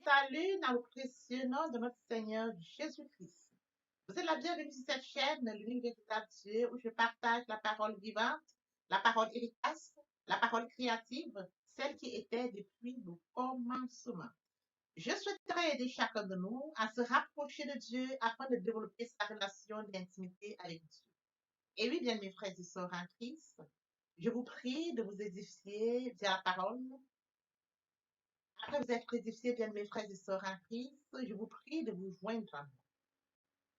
salue dans le précieux nom de notre Seigneur Jésus-Christ. Vous êtes la bienvenue sur cette chaîne, l'unique véritable Dieu, où je partage la parole vivante, la parole efficace, la parole créative, celle qui était depuis le commencement. Je souhaiterais aider chacun de nous à se rapprocher de Dieu afin de développer sa relation d'intimité avec Dieu. Et oui, bien mes frères et sœurs en Christ, je vous prie de vous édifier via la parole. Après vous être édifiés, bien mes frères et sœurs en Christ, je vous prie de vous joindre à moi.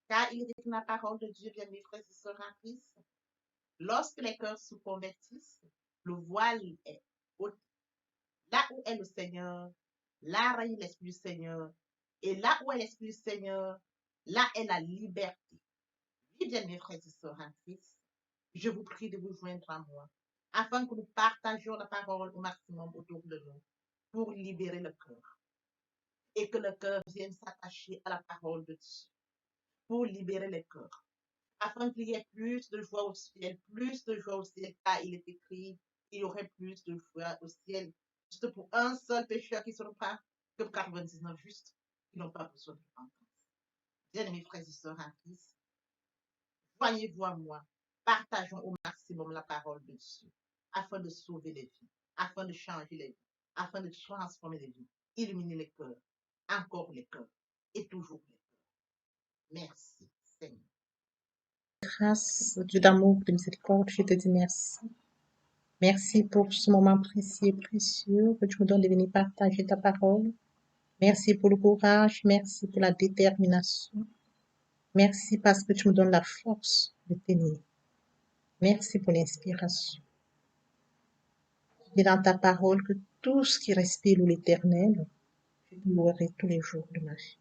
Car il est écrit dans la parole de Dieu, bien mes frères et sœurs en Christ, lorsque les cœurs se convertissent, le voile est ôté. Là où est le Seigneur, là règne l'Esprit du Seigneur. Et là où est l'Esprit du Seigneur, là est la liberté. Oui, bien mes frères et sœurs en Christ, je vous prie de vous joindre à moi, afin que nous partagions la parole au maximum autour de nous, pour libérer le cœur. Et que le cœur vienne s'attacher à la parole de Dieu, pour libérer le cœur. Afin qu'il y ait plus de joie au ciel, car il est écrit, il y aurait plus de joie au ciel, juste pour un seul pécheur qui se repent, que pour 99 justes qui n'ont pas besoin de repentance. Bien mes frères et sœurs en Christ, joignez-vous à moi, partageons au maximum la parole de Dieu, afin de sauver les vies, afin de changer les vies, afin de transformer les vies, illuminer les cœurs, encore les cœurs, et toujours les cœurs. Merci, Seigneur. Grâce, Dieu d'amour, de miséricorde, je te dis merci. Merci pour ce moment précieux et précieux que tu me donnes de venir partager ta parole. Merci pour le courage, merci pour la détermination. Merci parce que tu me donnes la force de tenir. Merci pour l'inspiration. Tu dis dans ta parole que tout ce qui respire l'éternel, je te louerai tous les jours de ma vie.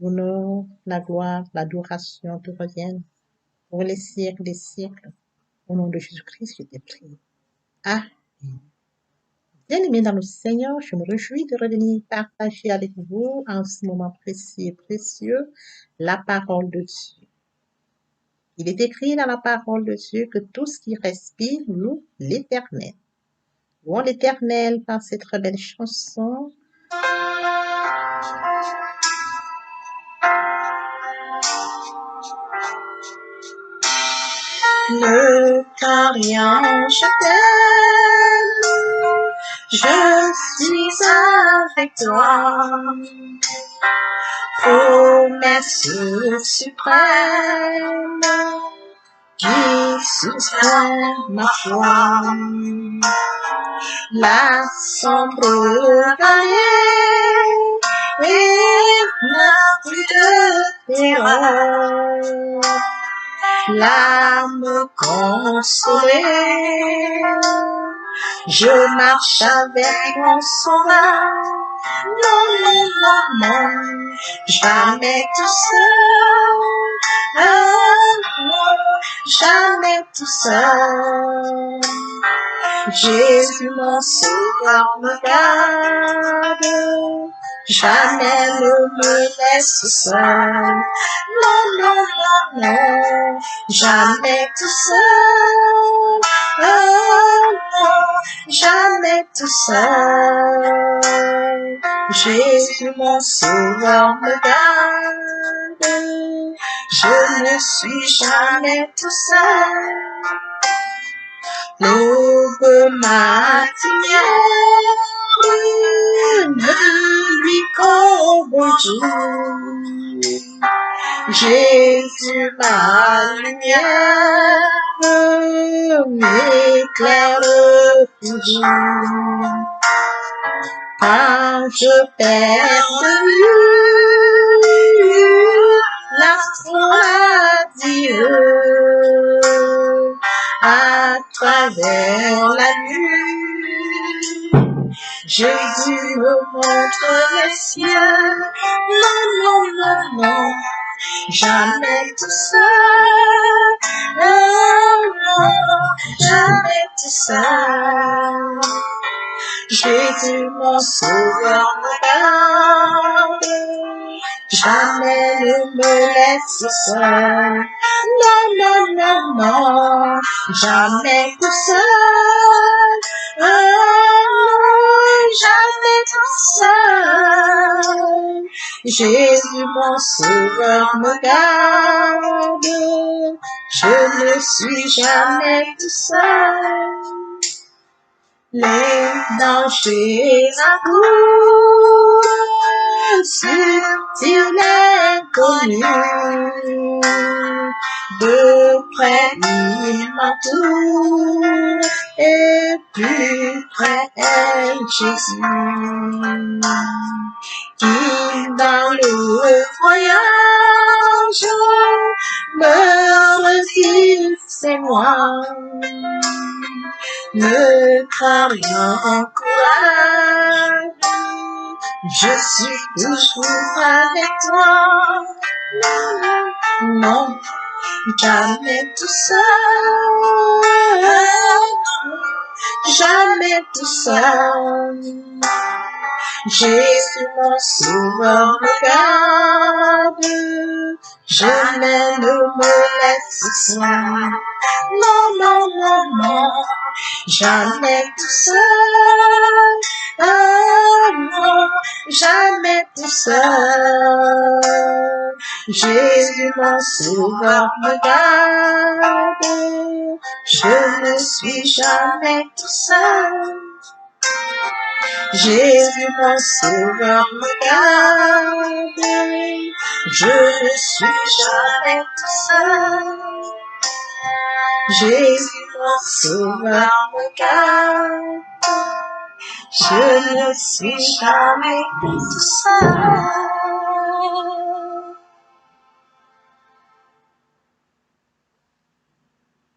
L'honneur, la gloire, l'adoration te reviennent pour les siècles des siècles. Au nom de Jésus-Christ, je t'ai prié. Amen. Bien-aimés dans le Seigneur, je me réjouis de revenir partager avec vous en ce moment précis et précieux la parole de Dieu. Il est écrit dans la parole de Dieu que tout ce qui respire loue l'Éternel. Louons l'Éternel par cette très belle chanson. Ne crains rien, je t'aime, je suis avec toi. Promesse suprême qui soutient ma foi. La sombre vallée n'a plus de terreur. L'âme consolée, je marche avec mon sauveur. Non, non, non, non, jamais tout seul. Non, jamais tout seul. Jésus mon sauveur me garde, jamais ne me laisse seul. Non, non, non, non, jamais tout seul. Non, jamais tout seul. Jésus mon sauveur me garde, je ne suis jamais tout seul. L'aube matinière ne lui qu'au bonjour. Jésus ma lumière m'éclaire toujours. Quand je perds de vue l'astre Dieu, à travers la nuit, Jésus me montre les cieux. Non, non, non, non, jamais tout seul. Non, non, jamais tout seul. Jésus mon sauveur me garde, jamais ne me laisse seul. Non, non, non, non, jamais tout seul. Non, jamais tout seul. Jésus, mon sauveur, me garde. Je ne suis jamais tout seul. Les dangers accourent sur l'inconnu. De près, il m'entoure, et plus près est Jésus. Qui dans le voyage me redit, c'est moi. Ne crains rien, courage, je suis toujours avec toi. Non, jamais tout seul, jamais tout seul. Jésus, mon sauveur, me garde, jamais ne me laisse seul. Non, non, non, non, jamais tout seul. Ah non, jamais tout seul. Jésus, mon sauveur, me garde, je ne suis jamais tout seul. Jésus, mon sauveur, me garde, je ne suis jamais tout seul. Jésus, mon sauveur, me garde, je ne suis jamais tout seul.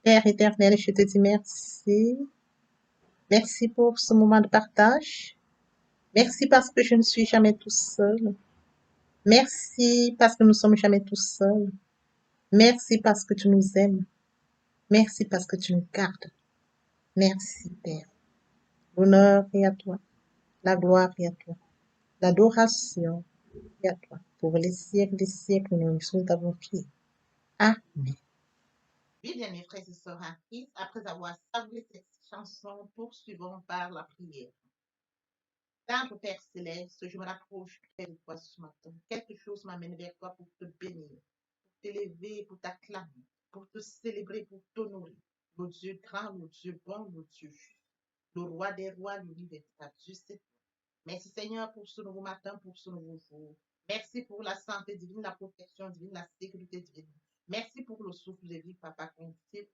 Père éternel, je te dis merci. Merci pour ce moment de partage. Merci parce que je ne suis jamais tout seul. Merci parce que nous ne sommes jamais tout seuls. Merci parce que tu nous aimes. Merci parce que tu nous gardes. Merci, Père. L'honneur est à toi. La gloire est à toi. L'adoration est à toi. Pour les siècles des siècles, nous avons prié. Amen. Oui, bien, mes frères et sœurs en Christ, après avoir savouré cette chanson, poursuivons par la prière. Tendre Père Céleste, je me rapproche près de toi ce matin. Quelque chose m'amène vers toi pour te bénir, pour t'élever, pour t'acclamer, pour te célébrer, pour t'honorer. Le Dieu grand, le Dieu bon, le Dieu juste, le roi des rois, l'univers, Dieu c'est toi. Merci Seigneur pour ce nouveau matin, pour ce nouveau jour. Merci pour la santé divine, la protection divine, la sécurité divine. Merci pour le souffle de vie, Papa, compté.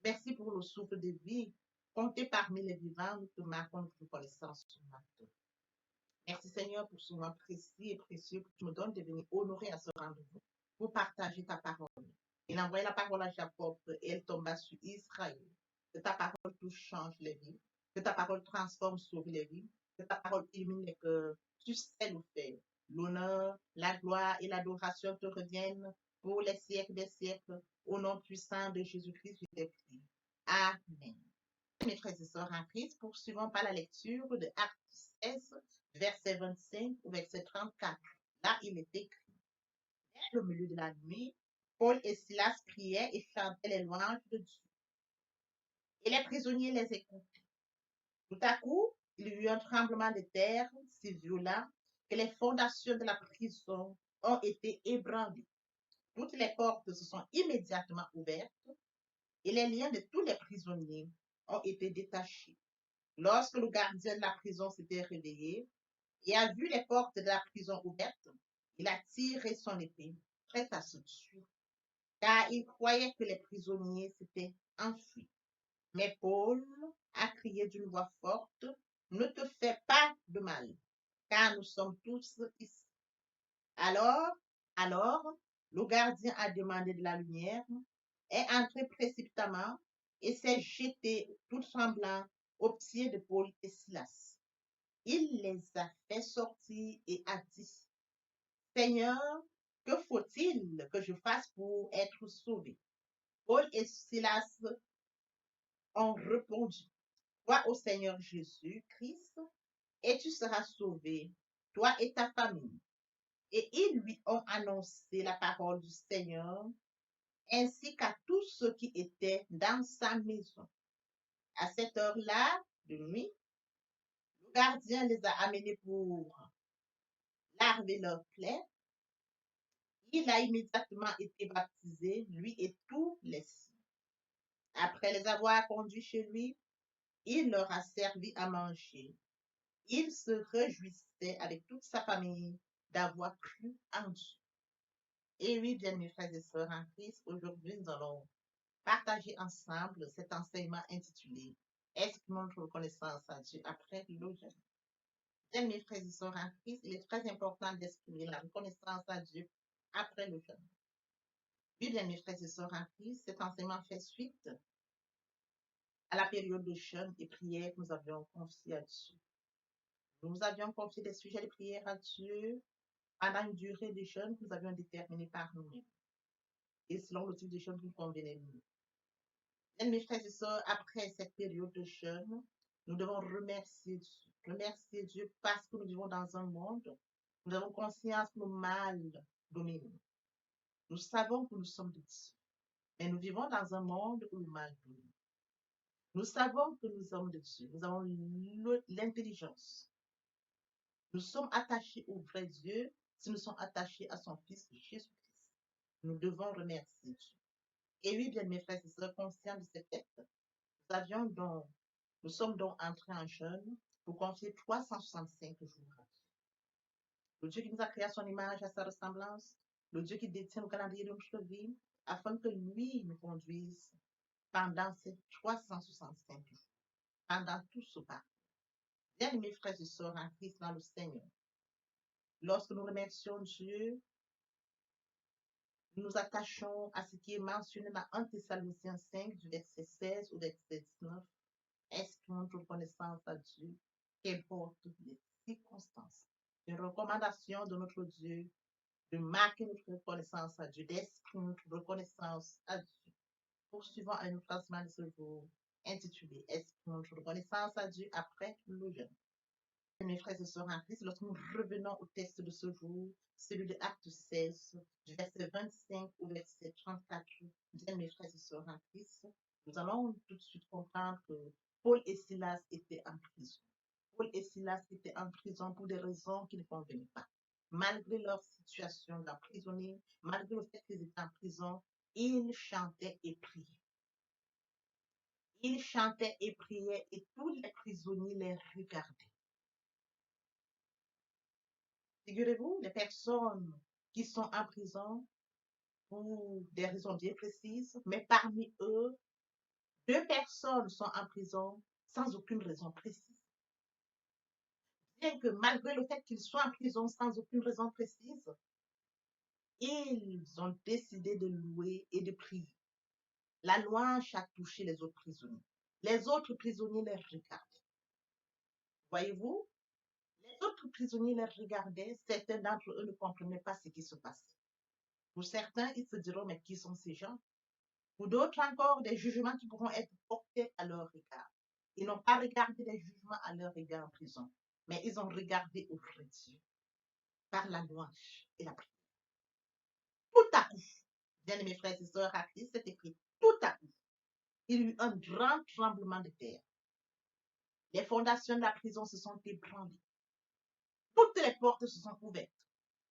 Merci pour le souffle de vie. Compté parmi les vivants, nous te marquons notre reconnaissance ce matin. Merci Seigneur pour ce moment précis et précieux que tu me donnes de venir honorer à ce rendez-vous pour partager ta parole. Il a envoyé la parole à Jacob et elle tomba sur Israël. Que ta parole touche, change les vies. Que ta parole transforme, sauve les vies. Que ta parole illumine les cœurs. Tu sais nous faire. L'honneur, la gloire et l'adoration te reviennent pour les siècles des siècles. Au nom puissant de Jésus-Christ, je t'ai prié. Amen. Mes frères et sœurs en Christ, poursuivons par la lecture de Actes 16, verset 25 au verset 34. Là, il est écrit, au milieu de la nuit, Paul et Silas priaient et chantaient les louanges de Dieu. Et les prisonniers les écoutaient. Tout à coup, il y eut un tremblement de terre si violent que les fondations de la prison ont été ébranlées. Toutes les portes se sont immédiatement ouvertes et les liens de tous les prisonniers ont été détachés. Lorsque le gardien de la prison s'était réveillé et a vu les portes de la prison ouvertes, il a tiré son épée, prêt à se tuer, car il croyait que les prisonniers s'étaient enfuis. Mais Paul a crié d'une voix forte, ne te fais pas de mal, car nous sommes tous ici. Alors, le gardien a demandé de la lumière, est entré précipitamment et s'est jeté tout tremblant aux pieds de Paul et Silas. Il les a fait sortir et a dit, Seigneur, que faut-il que je fasse pour être sauvé? Paul et Silas ont répondu, Crois au Seigneur Jésus-Christ et tu seras sauvé, toi et ta famille. Et ils lui ont annoncé la parole du Seigneur, ainsi qu'à tous ceux qui étaient dans sa maison. À cette heure-là de nuit, le gardien les a amenés pour lavé leurs plaies, il a immédiatement été baptisé, lui et tous les siens. Après les avoir conduits chez lui, il leur a servi à manger. Il se réjouissait avec toute sa famille d'avoir cru en Dieu. Et oui, bien mes frères et sœurs en Christ, aujourd'hui nous allons partager ensemble cet enseignement intitulé Exprimons notre reconnaissance à Dieu après le jeûne. Bien mes frères et sœurs en Christ, il est très important d'exprimer la reconnaissance à Dieu après le jeûne. Oui, bien mes frères et sœurs en Christ, cet enseignement fait suite à la période de jeûne et prière que nous avions confiée à Dieu. Nous avions confié des sujets de prière à Dieu pendant une durée de jeûne que nous avions déterminée par nous-mêmes et selon le type de jeûne qui nous convenait le mieux. Bien, mes frères et sœurs, après cette période de jeûne, nous devons remercier Dieu. Remercier Dieu parce que nous vivons dans un monde, nous avons conscience que le mal domine. Nous savons que nous sommes de Dieu, mais nous vivons dans un monde où le mal domine. Nous savons que nous sommes de Dieu, nous avons l'intelligence. Nous sommes attachés au vrai Dieu si nous sommes attachés à son Fils Jésus-Christ. Nous devons remercier Dieu. Et oui, bien mes frères et sœurs, conscients de ce fait, nous sommes donc entrés en jeûne pour confier 365 jours à Dieu. Le Dieu qui nous a créé à son image, à sa ressemblance, le Dieu qui détient le calendrier de notre vie, afin que lui nous conduise pendant ces 365 jours, pendant tout ce parcours. Bien mes frères et sœurs en Christ dans le Seigneur, lorsque nous remercions Dieu, nous nous attachons à ce qui est mentionné dans 1 Thessaloniciens 5, du verset 16 au verset 19. Exprimons notre reconnaissance à Dieu, qu'importe les circonstances. Une recommandation de notre Dieu de marquer notre reconnaissance à Dieu, d'exprimer notre reconnaissance à Dieu. Poursuivons avec notre enseignement de ce jour intitulé Exprimons notre reconnaissance à Dieu après le jeûne. Mes frères et sœurs en Christ, lorsque nous revenons au texte de ce jour, celui de Acte 16, du verset 25 au verset 34, bien mes frères et sœurs en Christ, nous allons tout de suite comprendre que Paul et Silas étaient en prison. Paul et Silas étaient en prison pour des raisons qui ne convenaient pas. Malgré leur situation d'emprisonné, malgré le fait qu'ils étaient en prison, ils chantaient et priaient. Ils chantaient et priaient et tous les prisonniers les regardaient. Figurez-vous, les personnes qui sont en prison pour des raisons bien précises, mais parmi eux, 2 personnes sont en prison sans aucune raison précise. Bien que malgré le fait qu'ils soient en prison sans aucune raison précise, ils ont décidé de louer et de prier. La louange a touché les autres prisonniers. Les autres prisonniers les regardaient. Voyez-vous, les autres prisonniers les regardaient, certains d'entre eux ne comprenaient pas ce qui se passait. Pour certains, ils se diront, mais qui sont ces gens? Pour d'autres encore, des jugements qui pourront être portés à leur égard. Ils n'ont pas regardé les jugements à leur égard en prison, mais ils ont regardé au vrai Dieu par la louange et la prière. Tout à coup, bien mes frères et sœurs à Christ, c'est écrit, tout à coup, il y eut un grand tremblement de terre. Les fondations de la prison se sont ébranlées. Toutes les portes se sont ouvertes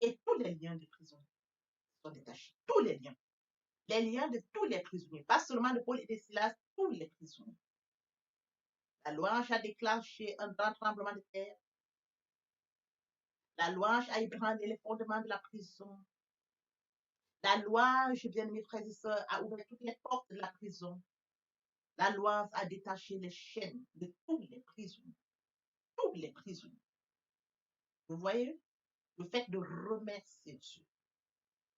et tous les liens de prison sont détachés. Tous les liens. Les liens de tous les prisonniers, pas seulement de Paul et de Silas, tous les prisonniers. La louange a déclenché un grand tremblement de terre. La louange a ébranlé les fondements de la prison. La louange, bien mes frères et sœurs, a ouvert toutes les portes de la prison. La louange a détaché les chaînes de tous les prisonniers. Tous les prisonniers. Vous voyez, le fait de remercier Dieu.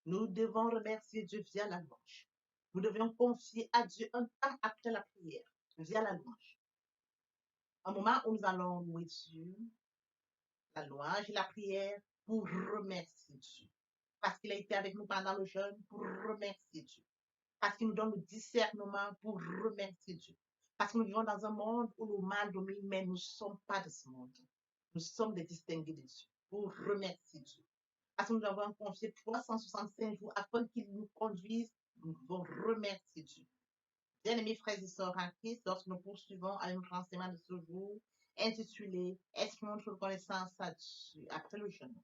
Nous devons remercier Dieu via la louange. Nous devons confier à Dieu un temps après la prière, via la louange. Un moment où nous allons louer Dieu, la louange et la prière pour remercier Dieu. Parce qu'il a été avec nous pendant le jeûne pour remercier Dieu. Parce qu'il nous donne le discernement pour remercier Dieu. Parce que nous vivons dans un monde où le mal domine, mais nous ne sommes pas de ce monde. Nous sommes des distingués de Dieu pour remercier Dieu. Parce que nous avons confié 365 jours afin qu'il nous conduise, nous devons remercier Dieu. Bien-aimés frères et sœurs en Christ, lorsque nous poursuivons à notre enseignement de ce jour, intitulé Exprimons notre reconnaissance à Dieu après le jeûne.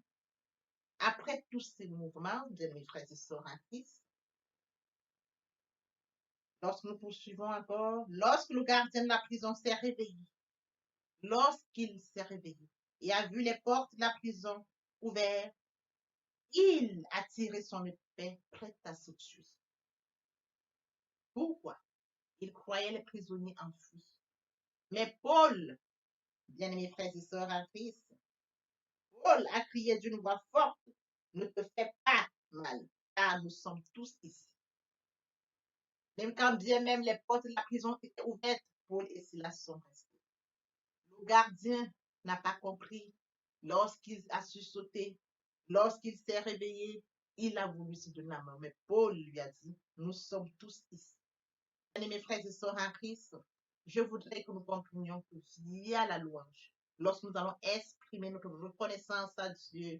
Après tous ces mouvements, bien mes frères et sœurs en Christ, lorsque nous poursuivons encore, lorsque le gardien de la prison s'est réveillé, lorsqu'il s'est réveillé et a vu les portes de la prison ouvertes, il a tiré son épée prête à se tuer. Pourquoi? Il croyait les prisonniers enfuis. Mais Paul, bien-aimés frères et sœurs en Christ, Paul a crié d'une voix forte, ne te fais pas mal, car nous sommes tous ici. Même quand bien même les portes de la prison étaient ouvertes, Paul et Silas sont restés. Le gardien n'a pas compris. Lorsqu'il a su sauter, lorsqu'il s'est réveillé, il a voulu se donner la main. Mais Paul lui a dit, nous sommes tous ici. Mes frères et sœurs en Christ, je voudrais que nous comprenions que via la louange, lorsque nous allons exprimer notre reconnaissance à Dieu,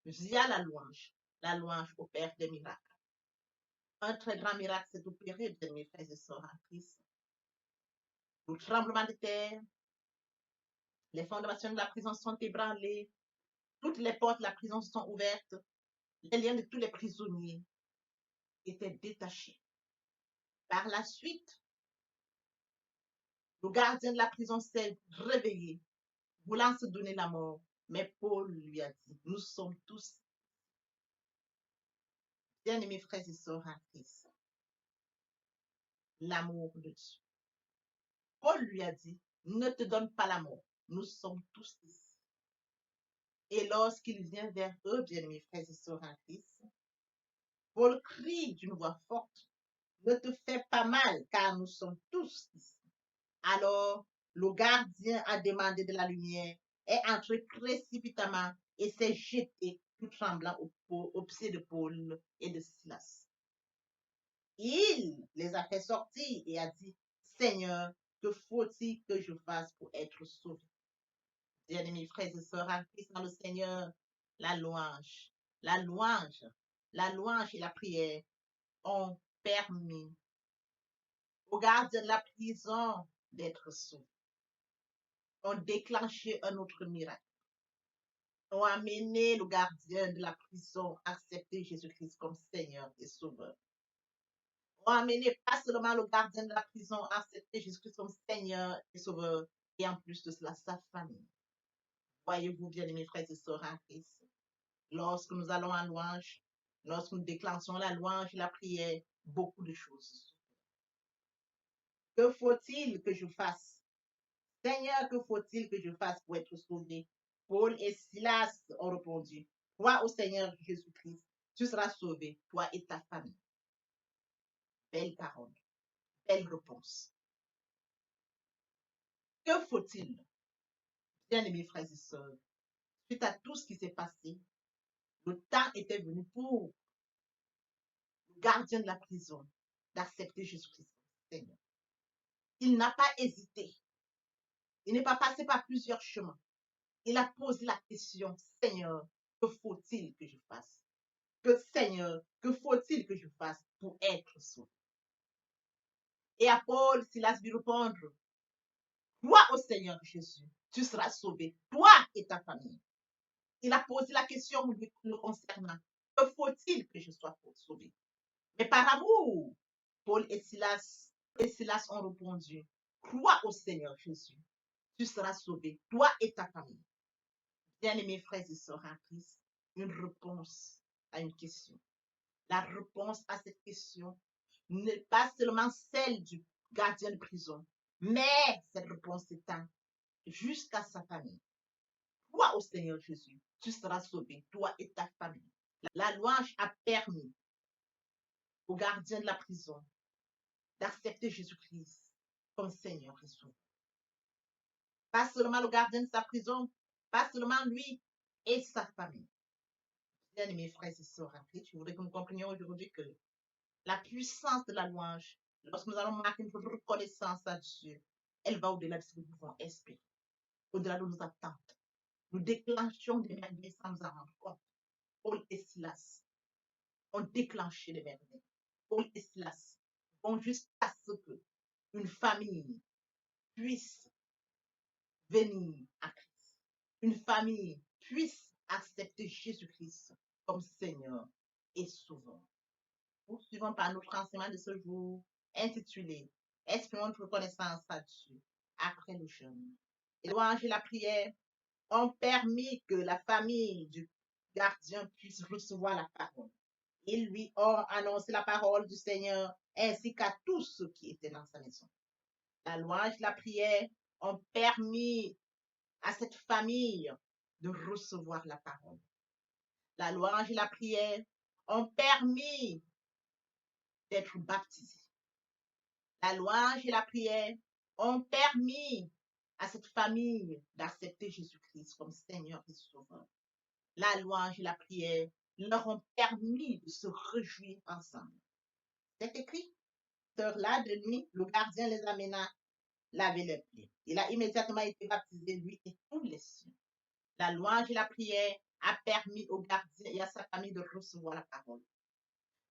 via la louange opère des miracles. Un très grand miracle s'est opéré, mes frères et sœurs en Christ. Le tremblement de terre, les fondations de la prison sont ébranlées, toutes les portes de la prison sont ouvertes, les liens de tous les prisonniers étaient détachés. Par la suite, le gardien de la prison s'est réveillé, voulant se donner la mort. Mais Paul lui a dit, nous sommes tous bien-aimés frères et sœurs en Christ. L'amour de Dieu. Paul lui a dit, ne te donne pas la mort. Nous sommes tous ici. Et lorsqu'il vient vers eux, bien-aimés frères et sœurs en Christ, Paul crie d'une voix forte, ne te fais pas mal, car nous sommes tous ici. Alors, le gardien a demandé de la lumière, est entré précipitamment et s'est jeté tout tremblant au pied de Paul et de Silas. Il les a fait sortir et a dit, Seigneur, que faut-il que je fasse pour être sauvé? Bien-aimés frères et sœurs en Christ dans le Seigneur, la louange, la louange, la louange et la prière ont permis au gardien de la prison d'être sauvé, ont déclenché un autre miracle, ont amené le gardien de la prison à accepter Jésus-Christ comme Seigneur et Sauveur. Ont amené pas seulement le gardien de la prison à accepter Jésus-Christ comme Seigneur et Sauveur, et en plus de cela, sa famille. Voyez-vous, bien mes frères et sœurs en Christ, lorsque nous allons en louange, lorsque nous déclenchons la louange et la prière, beaucoup de choses. Que faut-il que je fasse? Seigneur, que faut-il que je fasse pour être sauvé? Paul et Silas ont répondu, crois au Seigneur Jésus-Christ, tu seras sauvé, toi et ta famille. Belle parole, belle réponse. Que faut-il? Bien-aimés frères et sœurs, suite à tout ce qui s'est passé, le temps était venu pour le gardien de la prison d'accepter Jésus-Christ comme Seigneur. Il n'a pas hésité. Il n'est pas passé par plusieurs chemins. Il a posé la question, Seigneur, que faut-il que je fasse? Seigneur, que faut-il que je fasse pour être sauvé? Et à Paul, Silas lui répondre, crois au Seigneur Jésus, tu seras sauvé, toi et ta famille. Il a posé la question le concernant, que faut-il que je sois sauvé? Mais par amour, Paul et Silas ont répondu, crois au Seigneur Jésus, tu seras sauvé, toi et ta famille. Bien-aimés frères et sœurs en Christ, une réponse à une question. La réponse à cette question n'est pas seulement celle du gardien de prison, mais cette réponse s'étend jusqu'à sa famille. Crois au Seigneur Jésus, tu seras sauvé, toi et ta famille. La louange a permis au gardien de la prison d'accepter Jésus-Christ comme Seigneur et Sauveur. Pas seulement le gardien de sa prison, pas seulement lui et sa famille. Bien-aimés frères et sœurs en Christ, je voudrais que nous comprenions aujourd'hui que la puissance de la louange, lorsque nous allons marquer notre reconnaissance à Dieu, elle va au-delà de ce que nous pouvons espérer, au-delà de nos attentes. Nous déclenchons des merveilles sans nous en rendre compte. Paul et Silas ont déclenché des merveilles. Paul et Silas vont jusqu'à ce que une famille puisse venir à Christ. Une famille puisse accepter Jésus-Christ comme Seigneur et Sauveur. Poursuivons par notre enseignement de ce jour intitulé Exprimons notre reconnaissance à Dieu après le jeûne. Les louanges et la prière ont permis que la famille du gardien puisse recevoir la parole. Ils lui ont annoncé la parole du Seigneur ainsi qu'à tous ceux qui étaient dans sa maison. La louange et la prière ont permis à cette famille de recevoir la parole. La louange et la prière ont permis d'être baptisés. La louange et la prière ont permis à cette famille d'accepter Jésus-Christ comme Seigneur et Sauveur. La louange et la prière leur ont permis de se réjouir ensemble. C'est écrit. Heure-là de nuit, le gardien les amena laver leurs pieds. Il a immédiatement été baptisé, lui et tous les siens. La louange et la prière a permis au gardien et à sa famille de recevoir la parole.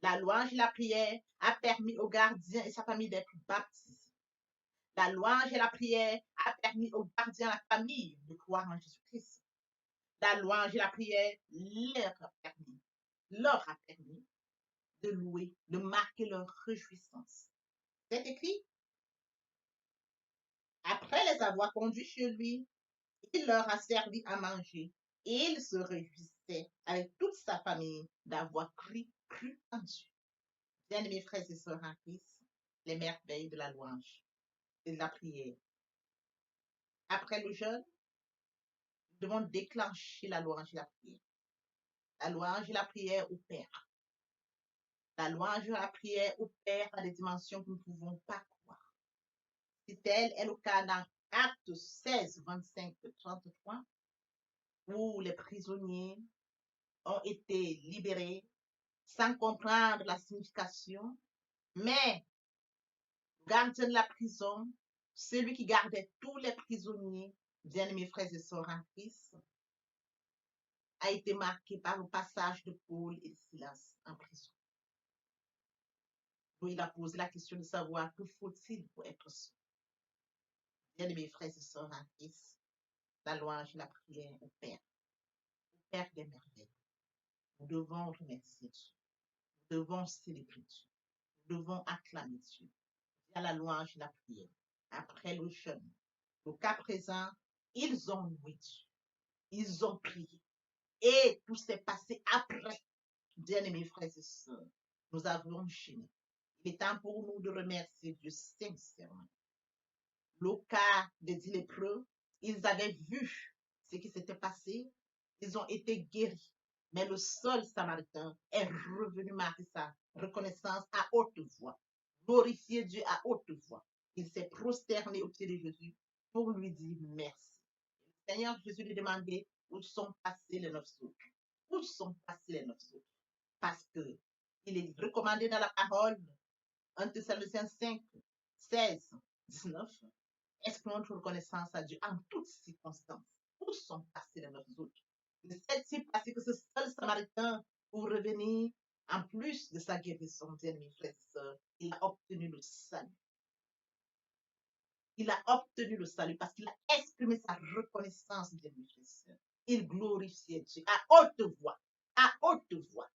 La louange et la prière a permis au gardien et sa famille d'être baptisés. La louange et la prière a permis au gardien et à la famille de croire en Jésus-Christ. La louange et la prière leur a permis de louer, de marquer leur réjouissance. C'est écrit. Après les avoir conduits chez lui, il leur a servi à manger et il se réjouissait avec toute sa famille d'avoir cru en Dieu. Bien-aimés frères et sœurs en Christ, les merveilles de la louange et de la prière. Après le jeûne, nous devons déclencher la louange et la prière. La louange et la prière au Père. La louange et la prière au Père à des dimensions que nous ne pouvons pas croire. C'est tel est le cas dans Actes 16, 25, 33, où les prisonniers ont été libérés sans comprendre la signification, mais le gardien de la prison, celui qui gardait tous les prisonniers, bien-aimés frères et sœurs en Christ, a été marqué par le passage de Paul et de Silas en prison. Donc, il a posé la question de savoir que faut-il pour être sauvé. Bien-aimés frères et sœurs en Christ, la louange et la prière au Père des merveilles. Nous devons remercier Dieu. Nous devons célébrer Dieu. Nous devons acclamer Dieu. Il y a la louange et la prière. Après le jeûne, au cas présent, ils ont loué Dieu. Ils ont prié. Et tout s'est passé après. Bien-aimés frères et sœurs, nous avons jeûné. Il est temps pour nous de remercier Dieu sincèrement. Le cas des 10 lépreux, ils avaient vu ce qui s'était passé. Ils ont été guéris. Mais le seul Samaritain est revenu marquer sa reconnaissance à haute voix. Glorifier Dieu à haute voix. Il s'est prosterné au pied de Jésus pour lui dire merci. Le Seigneur Jésus lui demandait où sont passés les 9 autres. Où sont passés les 9 autres? Parce que il est recommandé dans la parole 1 Thessaloniciens 5, 16, 19. Exprimons notre reconnaissance à Dieu en toutes circonstances. Où sont passés les 9 autres? Ne s'est-il passé que ce seul Samaritain, pour revenir, en plus de sa guérison, bien-aimés frères et sœurs, il a obtenu le salut. Il a obtenu le salut parce qu'il a exprimé sa reconnaissance, bien-aimés frères et sœurs. Il glorifiait Dieu à haute voix. À haute voix.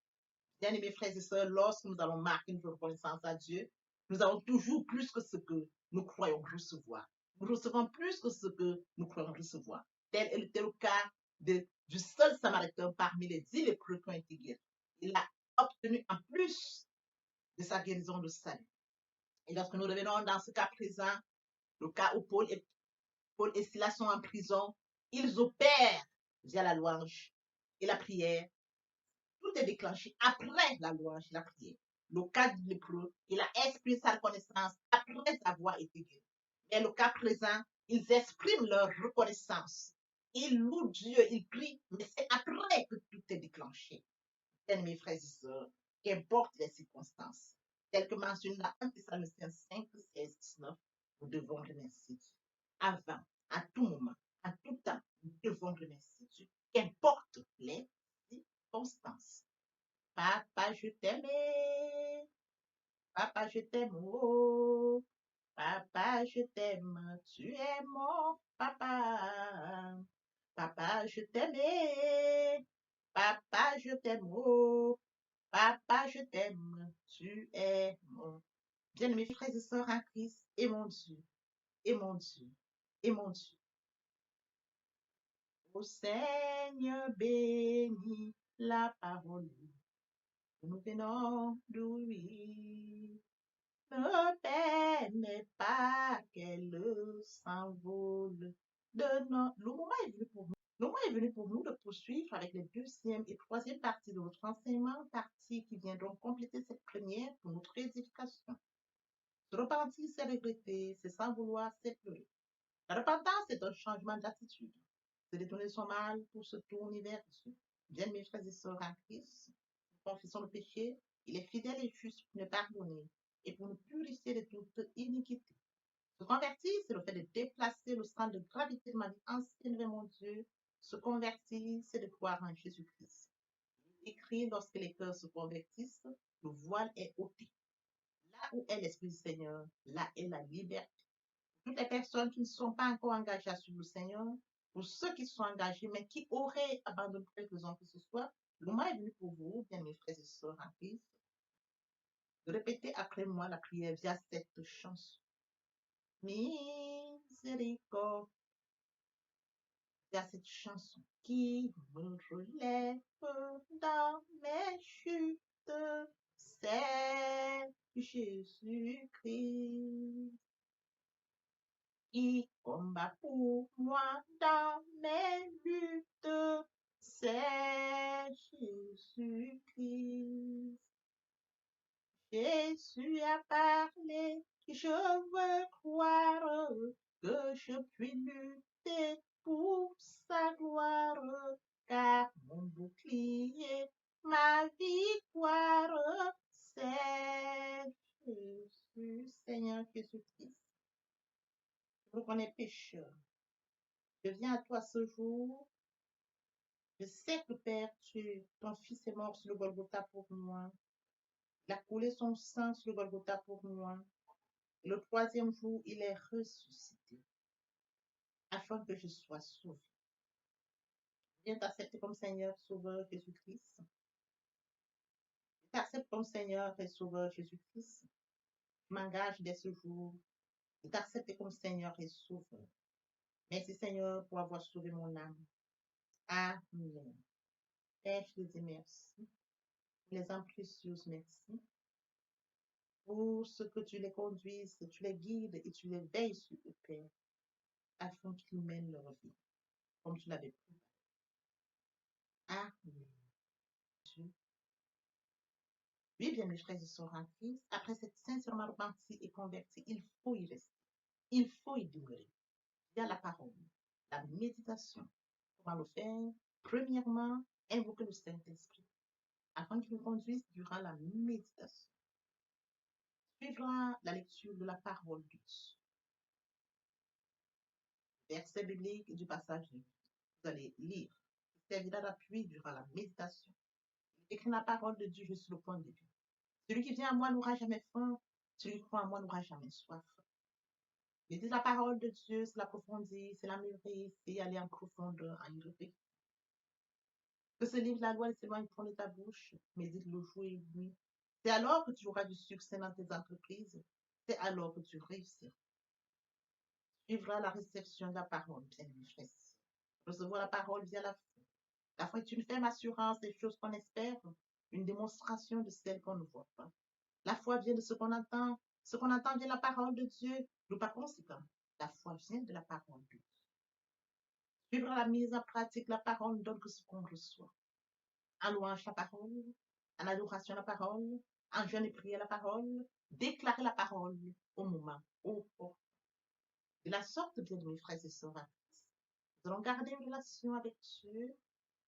Bien-aimés frères et sœurs, lorsque nous allons marquer notre reconnaissance à Dieu, nous avons toujours plus que ce que nous croyons recevoir. Nous recevons plus que ce que nous croyons recevoir. Tel était le cas du seul Samaritain parmi les 10 lépreux qui ont été guéris. Il a obtenu en plus de sa guérison de salut. Et lorsque nous revenons dans ce cas présent, le cas où Paul et Silas sont en prison, ils opèrent via la louange et la prière. Tout est déclenché après la louange et la prière. Le cas du lépreux, il a exprimé sa reconnaissance après avoir été guéri. Mais le cas présent, ils expriment leur reconnaissance. Ils louent Dieu, ils prient, mais c'est après que tout est déclenché. Mes frères et sœurs, qu'importe les circonstances, tel que mentionné dans 1 Thessaloniciens 5, 16, 19, nous devons remercier Dieu. Avant, à tout moment, à tout temps, nous devons remercier Dieu. Qu'importe les circonstances. Papa, je t'aimais. Papa, je t'aime. Oh. Papa, je t'aime. Tu es mon papa. Papa, je t'aimais. Papa, je t'aime, oh, papa, je t'aime, tu es mon bien-aimé frères et sœurs en Christ, et mon Dieu, et mon Dieu, et mon Dieu. Ô Seigneur, bénis la parole que nous venons d'ouïr. Ne permets pas qu'elle s'envole de nos... Le moment est venu pour nous. Le moment est venu pour nous de poursuivre avec les deuxième et troisième parties de notre enseignement, partie qui vient donc compléter cette première pour notre édification. Se repentir, c'est regretter, c'est sans vouloir, c'est pleurer. La repentance est un changement d'attitude. C'est détourner son mal pour se tourner vers Dieu. Bien, mes frères et sœurs en Christ, nous confessons le péché. Il est fidèle et juste pour nous pardonner et pour nous purifier de toute iniquité. Se convertir, c'est le fait de déplacer le centre de gravité de ma vie ancienne vers mon Dieu. Se convertir, c'est de croire en Jésus-Christ. Écrit, lorsque les cœurs se convertissent, le voile est ôté. Là où est l'Esprit du Seigneur, là est la liberté. Toutes les personnes qui ne sont pas encore engagées à suivre le Seigneur, pour ceux qui sont engagés, mais qui auraient abandonné pour quelque raison que ce soit, le moment est venu pour vous, bien mes frères et sœurs en Christ, de répéter après moi la prière via cette chanson. Miséricorde, via cette chanson qui me relève dans mes chutes, c'est Jésus-Christ qui combat pour moi dans mes luttes, c'est Jésus-Christ. Jésus a parlé, je veux croire que je puis lutter pour sa gloire, car mon bouclier, ma victoire, c'est Jésus, Seigneur Jésus-Christ. Je reconnais pécheur. Je viens à toi ce jour. Je sais que Père, ton Fils est mort sur le Golgotha pour moi. Il a coulé son sang sur le Golgotha pour moi. Et le troisième jour, il est ressuscité afin que je sois sauvé. Je viens t'accepter comme Seigneur, Sauveur Jésus-Christ. Je t'accepte comme Seigneur et Sauveur Jésus-Christ. Je m'engage dès ce jour. Je t'accepte comme Seigneur et Sauveur. Merci Seigneur pour avoir sauvé mon âme. Amen. Père, je te dis merci. Les âmes précieuses, merci. Pour ce que tu les conduises, tu les guides et tu les veilles sur eux, Père, afin qu'ils mènent leur vie, comme tu l'avais prévu. Amen. Oui, bien, mes frères et sœurs en Christ, après cette sincèrement repentie et convertie, il faut y rester. Il faut y demeurer. Il y a la parole, la méditation. Comment le faire? Premièrement, invoquer le Saint-Esprit, afin qu'il nous conduise durant la méditation. Suivra la lecture de la parole de Dieu. Verset biblique du passage de vous allez lire. Il servira d'appui durant la méditation. Écrit la parole de Dieu, je suis le point de vue. Celui qui vient à moi n'aura jamais faim. Celui qui croit à moi n'aura jamais soif. Médite la parole de Dieu, c'est l'approfondir, c'est la mûrir, c'est aller en profondeur, en y réfléchir. Que ce livre, la loi, s'éloigne de ta bouche. Médite le jour et la nuit. C'est alors que tu auras du succès dans tes entreprises. C'est alors que tu réussiras. Suivra la réception de la parole, bien frère. Recevoir la parole via la foi. La foi est une ferme assurance des choses qu'on espère, une démonstration de celles qu'on ne voit pas. La foi vient de ce qu'on entend. Ce qu'on entend vient de la parole de Dieu. Nous par conséquent, la foi vient de la parole de Dieu. Suivre la mise en pratique, la parole donne que ce qu'on reçoit. En louange la parole, en adoration la parole, en jeûne et prière la parole, déclarer la parole au moment opportun. De la sorte, bien mes frères et sœurs, nous allons garder une relation avec Dieu,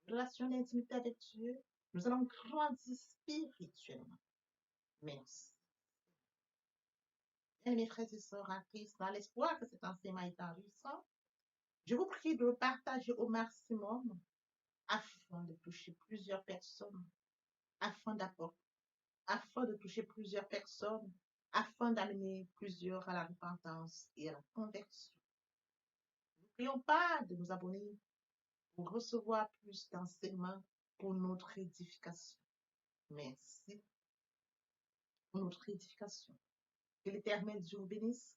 une relation d'intimité avec Dieu. Nous allons grandir spirituellement. Merci. Bien, mes frères et sœurs en Christ, dans l'espoir que cet enseignement est enrichissant, je vous prie de le partager au maximum afin de toucher plusieurs personnes, afin de toucher plusieurs personnes, afin d'amener plusieurs à la repentance et à la conversion. N'oublions pas de nous abonner pour recevoir plus d'enseignements pour notre édification. Merci pour notre édification. Que l'Éternel Dieu vous bénisse,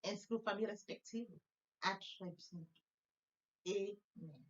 ainsi que vos familles respectives. À très bientôt. Amen.